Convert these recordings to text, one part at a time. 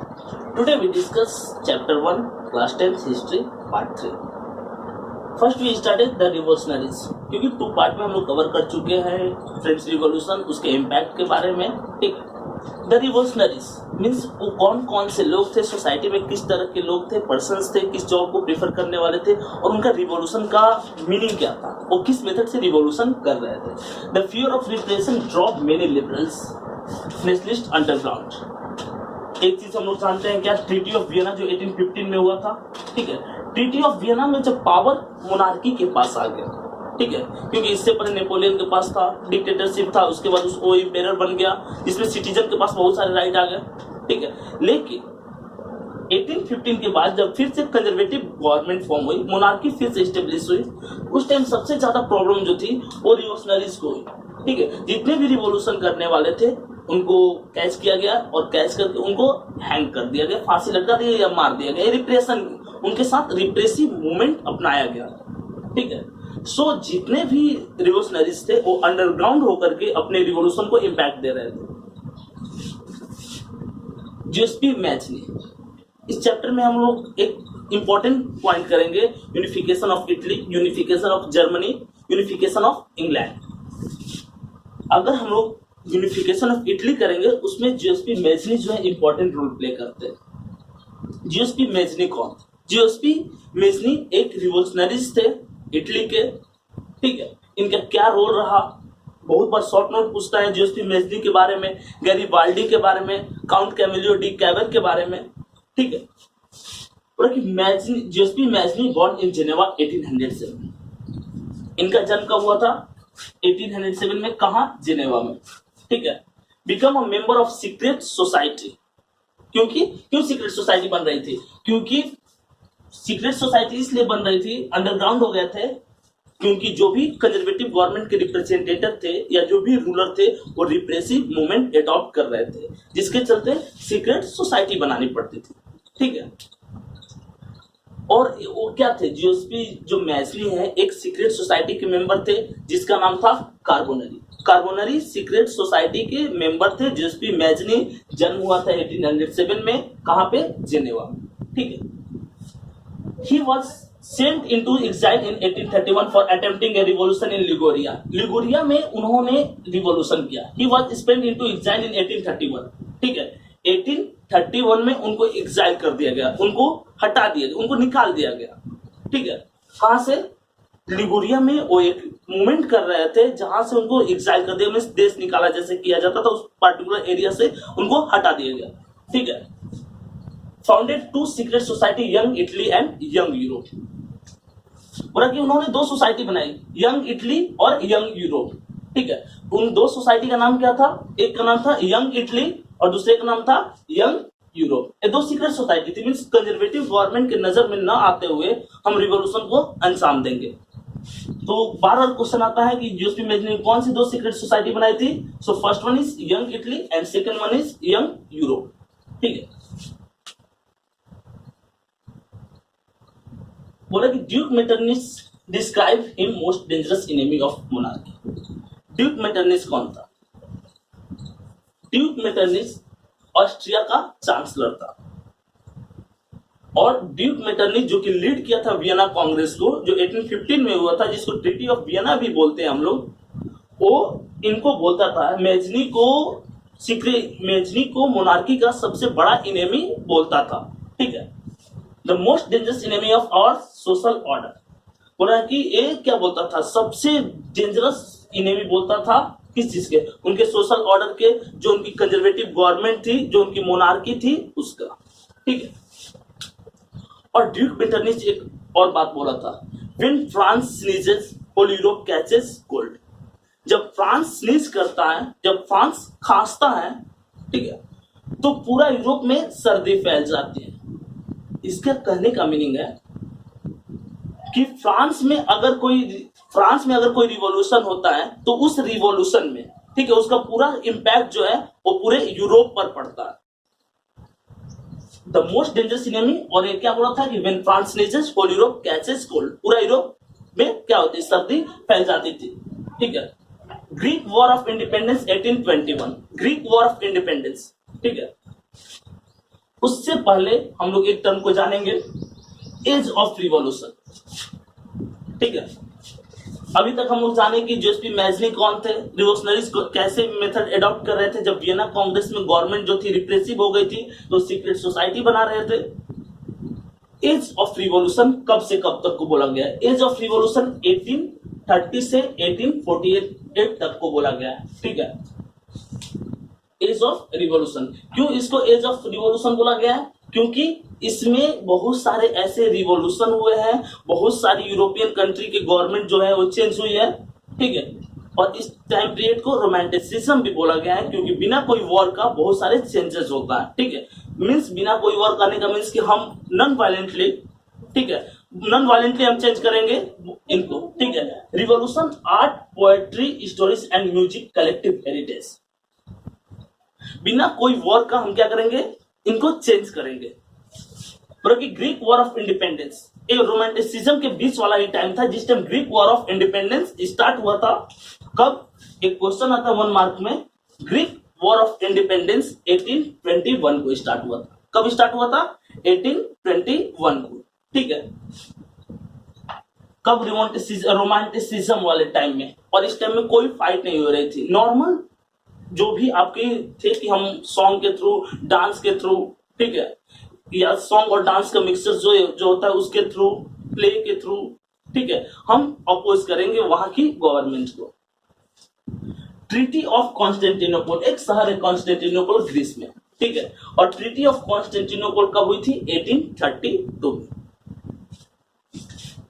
Today we discuss chapter 1, class 10 history part 3. First we started the revolutionaries, क्योंकि 2 part में हम लोग cover कर चुके हैं फ्रेंच रिवॉल्यूशन, उसके इम्पैक्ट के बारे में. ठीक. द रिवॉल्यूशनरीज मीन्स वो कौन कौन से लोग थे सोसाइटी में, किस तरह के लोग थे, पर्सन्स थे, किस जॉब को प्रेफर करने वाले थे और उनका रिवॉल्यूशन का मीनिंग क्या था, वो किस मेथड से रिवॉल्यूशन कर रहे थे. The fear of repression drop many liberals nationalist underground. एक चीज हम लोग जानते हैं क्या, ट्रीटी ऑफ वियना जो 1815 में हुआ था. ठीक है, ट्रीटी ऑफ वियना में जब पावर मोनार्की के पास आ गया, ठीक है, क्योंकि इससे पहले नेपोलियन के पास था, डिक्टेटरशिप था, उसके बाद वो इम्पेरर बन गया जिसमें सिटीजन के पास बहुत सारे राइट आ गए. ठीक है, लेकिन 1815 के बाद जब फिर से कंजर्वेटिव गवर्नमेंट फॉर्म हुई, मोनार्की फिर से स्टेब्लिश हुई, उस टाइम सबसे ज्यादा प्रॉब्लम जो थी वो रिवॉल्यूशनरीज को हुई. ठीक है, जितने भी रिवॉल्यूशन करने वाले थे उनको कैच किया गया और कैच करके उनको हैंग कर दिया गया, फांसी लटका दिया या मार दिया गया. रिप्रेशन, उनके साथ रिप्रेसिव मूवमेंट अपनाया गया. ठीक है, सो जितने भी रिवॉल्यूशनरीज थे वो अंडरग्राउंड होकर के अपने रिवॉल्यूशन को इम्पैक्ट दे रहे थे. जियोस्पी मैचनी, इस चैप्टर में हम लोग एक इंपॉर्टेंट पॉइंट करेंगे, unification of Italy, unification of Germany, unification of England. अगर हम लोग यूनिफिकेशन ऑफ इटली करेंगे उसमें जियोस्पी मैचनी जो है इंपॉर्टेंट रोल प्ले करते हैं. जियोस्पी मैचनी कौन? जियोस्पी मैचनी एक रिवॉल्यूशनरीज थे इटली के. ठीक है, इनका क्या रोल रहा, बहुत बार शॉर्ट नोट पूछता है जियोस्पी मैचनी के बारे में, गैरीबाल्डी के बारे में, काउंट कैमिलियो डी कैवर के बारे में. ठीक है, जियोस्पी मैचनी बॉर्न इन जेनेवा 1807. इनका जन्म कब हुआ था? 1807 में. कहा? जेनेवा में. ठीक है, become a member of secret society. क्यों सीक्रेट सोसाइटी बन रही थी? क्योंकि सीक्रेट सोसाइटी इसलिए बन रही थी, अंडरग्राउंड हो गए थे, क्योंकि जो भी कंजर्वेटिव गवर्नमेंट के रिप्रेजेंटेटिव थे या जो भी रूलर थे वो रिप्रेसिव मूवमेंट एडॉप्ट कर रहे थे, जिसके चलते सीक्रेट सोसाइटी बनानी पड़ती थी. ठीक है, और वो क्या थे? जियोस्पी जो मैचनी है एक सीक्रेट सोसाइटी के मेंबर थे जिसका नाम था कार्बोनरी. कार्बोनरी सीक्रेट सोसाइटी के मेंबर थे. जियोस्पी मैचनी जन्म हुआ था 1807 में. कहां पे? जेनेवा. ठीक है, he was sent into exile in 1831 for attempting a revolution in Liguria. Liguria में उन्होंने रिवॉल्यूशन किया. He was spent into exile in 1831. ठीक है, 1831 में उनको एक्साइल कर दिया गया, उनको हटा दिया गया, उनको निकाल दिया गया. ठीक है, कहां से? लिगोरिया में वो एक मूवमेंट कर रहे थे जहां से उनको एक्साइल कर दिया, देश निकाला जैसे किया जाता था, उस पर्टिकुलर एरिया से उनको हटा दिया गया. ठीक है, founded 2 secret society, young Italy and young Europe. बोला कि उन्होंने 2 सोसाइटी बनाई, यंग इटली और यंग यूरोप. ठीक है, उन 2 सोसाइटी का नाम क्या था? एक का नाम था यंग इटली और दूसरे का नाम था यंग यूरोप. ये 2 सीक्रेट सोसाइटी थी. मींस कंजर्वेटिव गवर्नमेंट के नजर में न आते हुए हम रिवॉल्यूशन को अंजाम देंगे. तो बार बार क्वेश्चन आता है कि जियोस्पी मैचनी ने कौन सी 2 सीक्रेट सोसाइटी बनाई थी? So first one is Young Italy and second one is Young Europe. ठीक है, बोला कि Duke Metternich describe him most dangerous enemy of monarchy. Duke Metternich कौन था? ड्यूक मेटरनिच ऑस्ट्रिया का चांसलर था और ड्यूक मेटरनिच जो कि लीड किया था वियना कांग्रेस को, जो 1815 में हुआ था, जिसको ट्रीटी ऑफ वियना भी बोलते हैं हम लोग, वो इनको बोलता था, मैचनी को मोनार्की का सबसे बड़ा इनेमी बोलता था. ठीक है, the most dangerous enemy of our social order. बोला कि ये क्या बोलता था? सबसे डेंजरस इनेमी बोलता था किस चीज के? उनके सोशल ऑर्डर के, जो उनकी कंजर्वेटिव गवर्नमेंट थी, जो उनकी मोनार्की थी, उसका. ठीक है, और ड्यूक मेटरनिच एक और बात बोला था, when France sneezes whole Europe catches cold. जब फ्रांस स्नीज करता है, जब फ्रांस खांसता है, ठीक है, तो पूरा यूरोप में सर्दी फैल जाती है. इसका कहने का मीनिंग है कि फ्रांस में अगर कोई रिवॉल्यूशन होता है तो उस रिवॉल्यूशन में, ठीक है, उसका पूरा इंपैक्ट जो है वो पूरे यूरोप पर पड़ता है. द मोस्ट डेंजरस इनेमी, और ये क्या बोला था कि when France sneezes whole Europe catches cold. पूरा यूरोप में क्या होती है? सर्दी फैल जाती थी. ठीक है, Greek War of independence 1821. Greek War of independence. ठीक है, उससे पहले हम लोग एक टर्म को जानेंगे, एज ऑफ रिवॉल्यूशन। ठीक है, अभी तक हम लोग जाने कि जोसेफ मैजनी कौन थे, रिवॉल्यूशनरीज को कैसे मेथड अडॉप्ट कर रहे थे जब वियना कांग्रेस में गवर्नमेंट जो थी रिप्रेसिव हो गई थी तो सीक्रेट सोसाइटी बना रहे थे। एज ऑफ रिवॉल्यूशन कब से कब तक को बोला गया है? एज ऑफ रिवॉल्यूशन 1830 से 1848 तक को बोला गया है। ठीक है, एज ऑफ रिवॉल्यूशन। क्यों इसको एज ऑफ रिवॉल्यूशन बोला गया है? क्योंकि इसमें बहुत सारे ऐसे रिवॉल्यूशन हुए हैं, बहुत सारी यूरोपियन कंट्री के गवर्नमेंट जो है वो चेंज हुई है। ठीक है, और इस टाइम पीरियड को रोमांटिसिज्म भी बोला गया है क्योंकि बिना कोई वॉर का बहुत सारे चेंजेस होता है। ठीक है, मीन्स बिना कोई वॉर करने का मीन्स कि हम नॉन वायलेंटली, ठीक है, नॉन वायलेंटली हम चेंज करेंगे इनको। ठीक है, revolution, art, poetry, stories and music, collective heritage. बिना कोई वॉर का हम क्या करेंगे, इनको चेंज करेंगे। ग्रीक वॉर ऑफ इंडिपेंडेंस एक रोमांटिसिज्म के बीच वाला ही टाइम था जिस time Greek War of independence start हुआ था। कब? एक क्वेश्चन आता है 1 मार्क में, ग्रीक वॉर ऑफ इंडिपेंडेंस 1821 को स्टार्ट हुआ था। कब स्टार्ट हुआ था? 1821 को। ठीक है, कब? रोमांटिसिज्म वाले टाइम में, और इस टाइम में कोई फाइट नहीं हो रही थी। नॉर्मल जो भी आपके थे कि हम सॉन्ग के थ्रू, डांस के थ्रू, ठीक है, या सॉन्ग और डांस का मिक्सचर जो होता है उसके थ्रू, प्ले के थ्रू, ठीक है, हम अपोज करेंगे वहां की गवर्नमेंट को। ट्रीटी ऑफ कॉन्स्टेंटिनोपल, एक शहर है कॉन्स्टेंटिनोपल ग्रीस में। ठीक है, और ट्रीटी ऑफ कॉन्स्टेंटिनोपल कब हुई थी? 1832 में।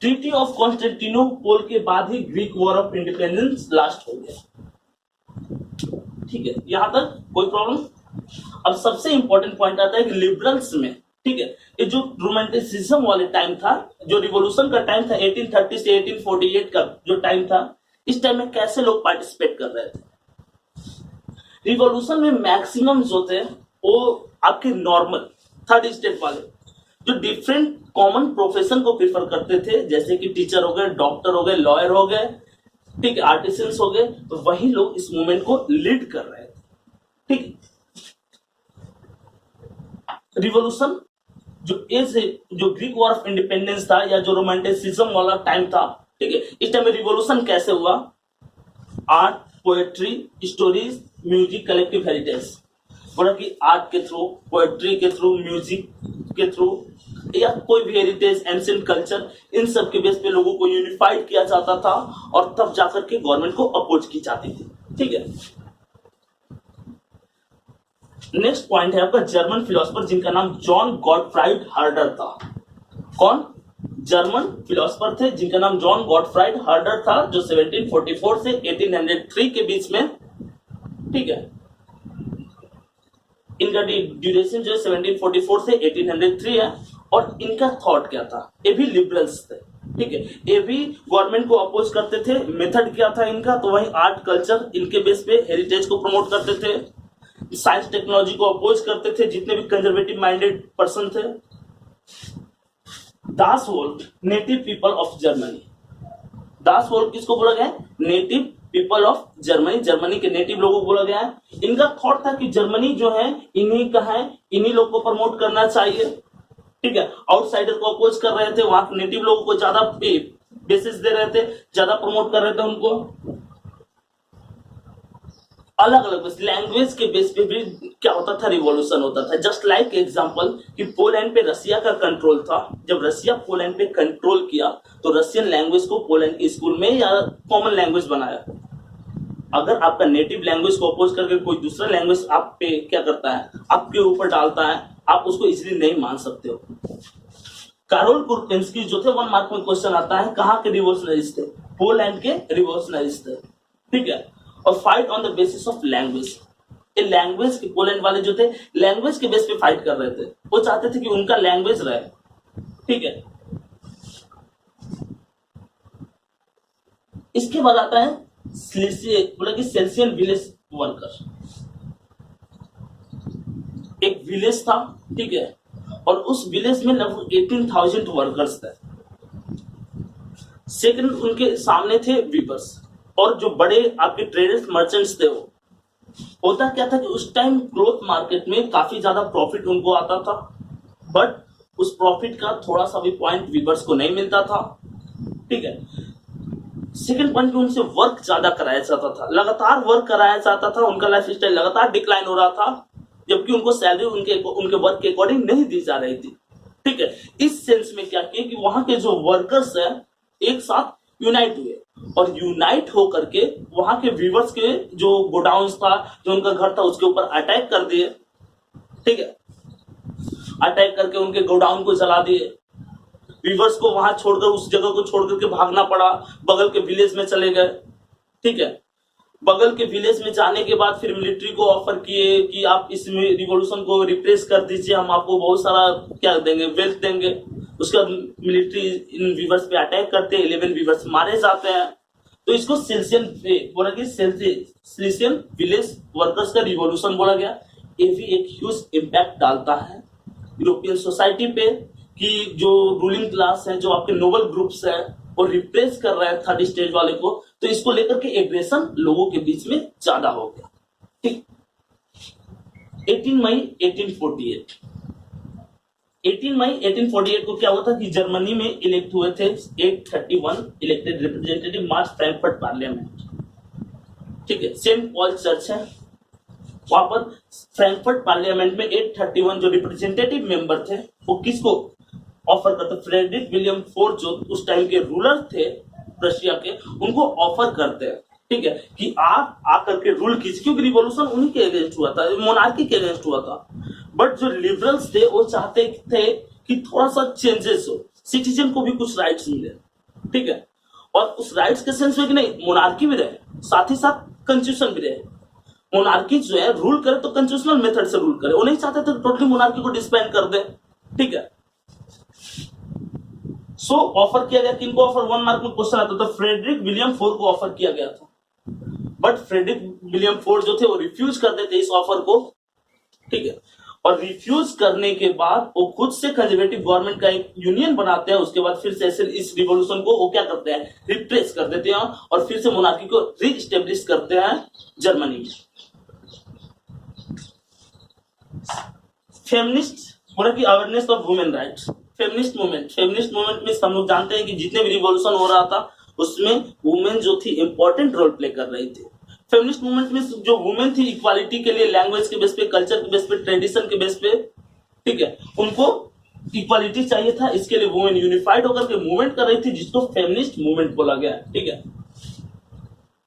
ट्रीटी ऑफ कॉन्स्टेंटिनोपल के बाद ही Greek War of Independence last हो गया। ठीक है, यहां तक कोई प्रॉब्लम? अब सबसे इंपॉर्टेंट पॉइंट आता है कि लिबरल्स में, ठीक है, ये जो रोमांटिसिज्म वाले टाइम था, जो रिवॉल्यूशन का टाइम था 1830 से 1848 का जो टाइम था, इस टाइम में कैसे लोग पार्टिसिपेट कर रहे थे? रिवॉल्यूशन में मैक्सिमम जो थे वो आपके नॉर्मल थर्ड स्टेट वाले जो डिफरेंट कॉमन प्रोफेशन को प्रीफर करते थे, जैसे कि टीचर हो गए, डॉक्टर हो गए, लॉयर हो गए, ठीक है, आर्टिसंस हो गए, तो वही लोग इस मूवमेंट को लीड कर रहे थे। ठीक, रिवॉल्यूशन जो ग्रीक वॉर ऑफ इंडिपेंडेंस था या जो रोमांटिसिज्म वाला टाइम था, ठीक है, इस टाइम में रिवॉल्यूशन कैसे हुआ? Art, poetry, stories, music, collective heritage. बोला कि आर्ट के थ्रू, पोएट्री के थ्रू, म्यूजिक के थ्रू, या कोई भी हेरिटेज, एंशिएंट कल्चर, इन सब के बेस पे लोगों को यूनिफाइड किया जाता था और तब जाकर के गवर्नमेंट को अपोज की जाती थी। ठीक है, नेक्स्ट पॉइंट है आपका जर्मन फिलोसोफर जिनका नाम जॉन गॉटफ्राइड हर्डर था। कौन? जर्मन फिलोसोफर थे जिनका नाम जॉन गॉटफ्राइड हर्डर था, जो 1744 से 1803 के बीच में, ठीक है, इनका ड्यूरेशन जो है 1744 से 1803 है। और इनका थॉट क्या था? ये भी लिबरल्स थे। ठीक है, ये भी गवर्नमेंट को अपोज करते थे। मेथड क्या था इनका? तो वही आर्ट, कल्चर, इनके बेस पे हेरिटेज को प्रमोट करते थे, साइंस टेक्नोलॉजी को अपोज करते थे जितने भी कंजर्वेटिव माइंडेड पर्सन थे। Das Volk, native people of Germany. Das Volk किसको बोला गया है? Native people of Germany, Germany के नेटिव लोगों को बोला गया है। इनका थॉट था कि जर्मनी जो है इन्हीं का है, इन्हीं लोग को प्रमोट करना चाहिए। ठीक है, आउटसाइडर को अपोज कर रहे थे, वहां नेटिव लोगों को ज्यादा बेसिस दे रहे थे, ज्यादा प्रमोट कर रहे थे उनको। अलग अलग लैंग्वेज के बेस पे भी क्या होता था? रिवॉल्यूशन होता था। जस्ट लाइक एग्जांपल कि पोलैंड पे रसिया का कंट्रोल था। जब रसिया पोलैंड पे कंट्रोल किया तो रशियन लैंग्वेज को पोलैंड के स्कूल में या कॉमन लैंग्वेज बनाया। अगर आपका नेटिव लैंग्वेज को अपोज करके कोई दूसरा लैंग्वेज आप पे क्या करता है, आपके ऊपर डालता है, आप उसको इजीली नहीं मान सकते हो। कारोल कुरपेंस्की जो थे, 1 मार्क में क्वेश्चन आता है, कहाँ के रिवॉल्यूशनरिस्ट थे? पोलैंड के रिवॉल्यूशनरिस्ट थे। ठीक है, और fight on the basis of language. ये लैंग्वेज के पोलैंड वाले जो थे लैंग्वेज के बेस पे फाइट कर रहे थे। वो चाहते थे कि उनका लैंग्वेज रहे। ठीक है, इसके बाद आता है बोला कि सेल्सियन विलेज वर्कर। एक विलेज था, ठीक है, और उस विलेज में लगभग 18,000 वर्कर्स थे। सेकंड उनके सामने थे वीवर्स, और जो बड़े आपके ट्रेडर्स, मर्चेंट्स थे वो होता क्या था कि उस टाइम क्लोथ मार्केट में काफी ज्यादा प्रॉफिट उनको आता था, बट उस प्रॉफिट का थोड़ा सा भी पॉइंट वीवर्स को नहीं मिलता था। ठीक है। सेकंड पॉइंट में उनसे वर्क ज्यादा कराया जाता था, लगातार वर्क कराया जाता था, उनका लाइफ स्टाइल लगातार डिक्लाइन हो रहा था, जबकि उनको सैलरी उनके वर्क के अकॉर्डिंग नहीं दी जा रही थी। ठीक है। इस सेंस में क्या किया कि वहां के जो वर्कर्स है एक साथ यूनाइट हुए और यूनाइट होकर के वहां के व्यूवर्स के जो गोडाउन्स था, जो उनका घर था, उसके ऊपर अटैक कर दिए। ठीक है। अटैक करके उनके गोडाउन को जला दिए। व्यूवर्स को वहां छोड़कर, उस जगह को छोड़कर के भागना पड़ा, बगल के विलेज में चले गए। ठीक है। बगल के विलेज में जाने के बाद फिर मिलिट्री को ऑफर किए कि आप इस रिवॉल्यूशन को रिप्रेस कर दीजिए, हम आपको बहुत सारा क्या देंगे, वेल्थ देंगे। उसके बाद मिलिट्री इन व्यूवर्स पे अटैक करते हैं, 11 व्यूवर्स मारे जाते हैं। तो इसको सिल्सियन विलेज वर्कर्स का रिवॉल्यूशन बोला गया। ये भी एक ह्यूज इम्पैक्ट डालता है यूरोपियन सोसाइटी पे कि जो रूलिंग क्लास है, जो आपके नोबल ग्रुप्स है, वो रिप्रेस कर रहा है थर्ड स्टेज वाले को, तो इसको लेकर के एग्रेशन लोगों के बीच में ज्यादा हो गया। ठीक। 18 मई 1848 18 मई 1848 को क्या हुआ था कि जर्मनी में इलेक्ट हुए थे 831 इलेक्टेड रिप्रेजेंटेटिव मार्च फ्रैंकफर्ट पार्लियामेंट। ठीक है। सेंट पॉल चर्च है वहां पर फ्रैंकफर्ट पार्लियामेंट में 831 जो रिप्रेजेंटेटिव मेंबर थे वो किसको ऑफर करते, फ्रेडरिक विलियम फोर्थ जो उस टाइम के रूलर थे रशिया के, उनको ऑफर करते हैं। ठीक है। कि आप आकर के रूल कीजिए, क्योंकि रिवॉल्यूशन उन्हीं के अगेंस्ट हुआ था, मोनार्की के अगेंस्ट हुआ था। बट जो लिबरल्स थे वो चाहते थे कि थोड़ा सा चेंजेस हो, सिटीजन को भी कुछ राइट्स मिले। ठीक है। और उस राइट्स के सेंस में कि नहीं, मोनार्की भी रहे, साथ ही साथ कॉन्स्टिट्यूशन भी रहे। मोनार्की जो है रूल करे तो कॉन्स्टिट्यूशनल मेथड से रूल करे, वो नहीं चाहते थे टोटली मोनार्की को डिस्बैंड कर दे। ठीक है। सो ऑफर किया गया, किनको ऑफर, 1 मार्क में क्वेश्चन आता था, फ्रेडरिक विलियम फोर को ऑफर किया गया था। बट फ्रेडरिक विलियम फोर जो थे वो रिफ्यूज कर देते इस ऑफर को। ठीक है। और रिफ्यूज करने के बाद वो खुद से कंजर्वेटिव गवर्नमेंट का एक यूनियन बनाते हैं। उसके बाद फिर से इस रिवॉल्यूशन को वो क्या करते हैं, रिप्रेस कर देते हैं और फिर से मोनार्की को रीस्टेब्लिश करते हैं जर्मनी में। फेमिनिस्ट बोला कि awareness of women rights. Feminist movement में हम लोग जानते हैं कि जितने भी रिवॉल्यूशन हो रहा था उसमें वुमेन जो थी इंपॉर्टेंट रोल प्ले कर रही थी। फेमिनिस्ट मूवमेंट में जो वुमेन थी इक्वालिटी के लिए, लैंग्वेज के बेस पे, कल्चर के बेस पे, ट्रेडिशन के बेस पे, ठीक है, उनको इक्वालिटी चाहिए था। इसके लिए वुमेन यूनिफाइड होकर के मूवमेंट कर रही थी, जिसको फेमिनिस्ट मूवमेंट बोला गया। ठीक है।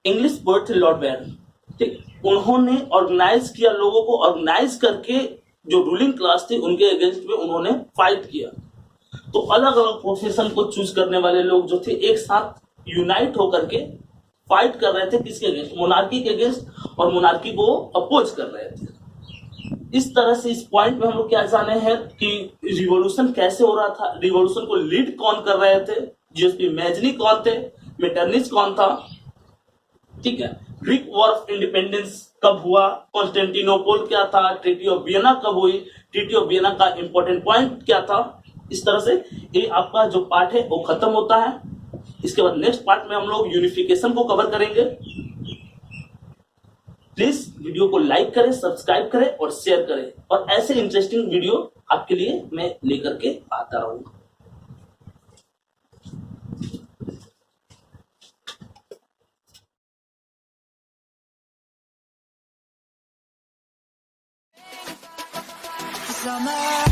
इंग्लिश पोएट थे लॉर्ड बैरन। ठीक। उन्होंने ऑर्गेनाइज किया, लोगों को ऑर्गेनाइज करके जो रूलिंग क्लास थी उनके अगेंस्ट में उन्होंने फाइट किया। तो अलग अलग प्रोफेशन को चूज करने वाले लोग जो थे एक साथ यूनाइट होकर के फाइट कर रहे थे, किसके अगेंस्ट, मोनार्की के अगेंस्ट, और मोनार्की को अपोज कर रहे थे। इस तरह से इस पॉइंट में हम लोग क्या जाने हैं कि रिवॉल्यूशन कैसे हो रहा था, रिवॉल्यूशन को लीड कौन कर रहे थे, जीएसपी मैजनी कौन थे, मेटरनिच कौन था। ठीक है। ग्रीक वॉर ऑफ इंडिपेंडेंस कब हुआ, कॉन्स्टेंटिनोपल क्या था, ट्रीटी ऑफ वियना कब हुई, ट्रीटी ऑफ वियना का इंपॉर्टेंट पॉइंट क्या था। इस तरह से ये आपका जो पार्ट है वो खत्म होता है। इसके बाद नेक्स्ट पार्ट में हम लोग यूनिफिकेशन को कवर करेंगे। प्लीज वीडियो को लाइक करें, सब्सक्राइब करें और शेयर करें, और ऐसे इंटरेस्टिंग वीडियो आपके लिए मैं लेकर के आता रहूंगा। Summer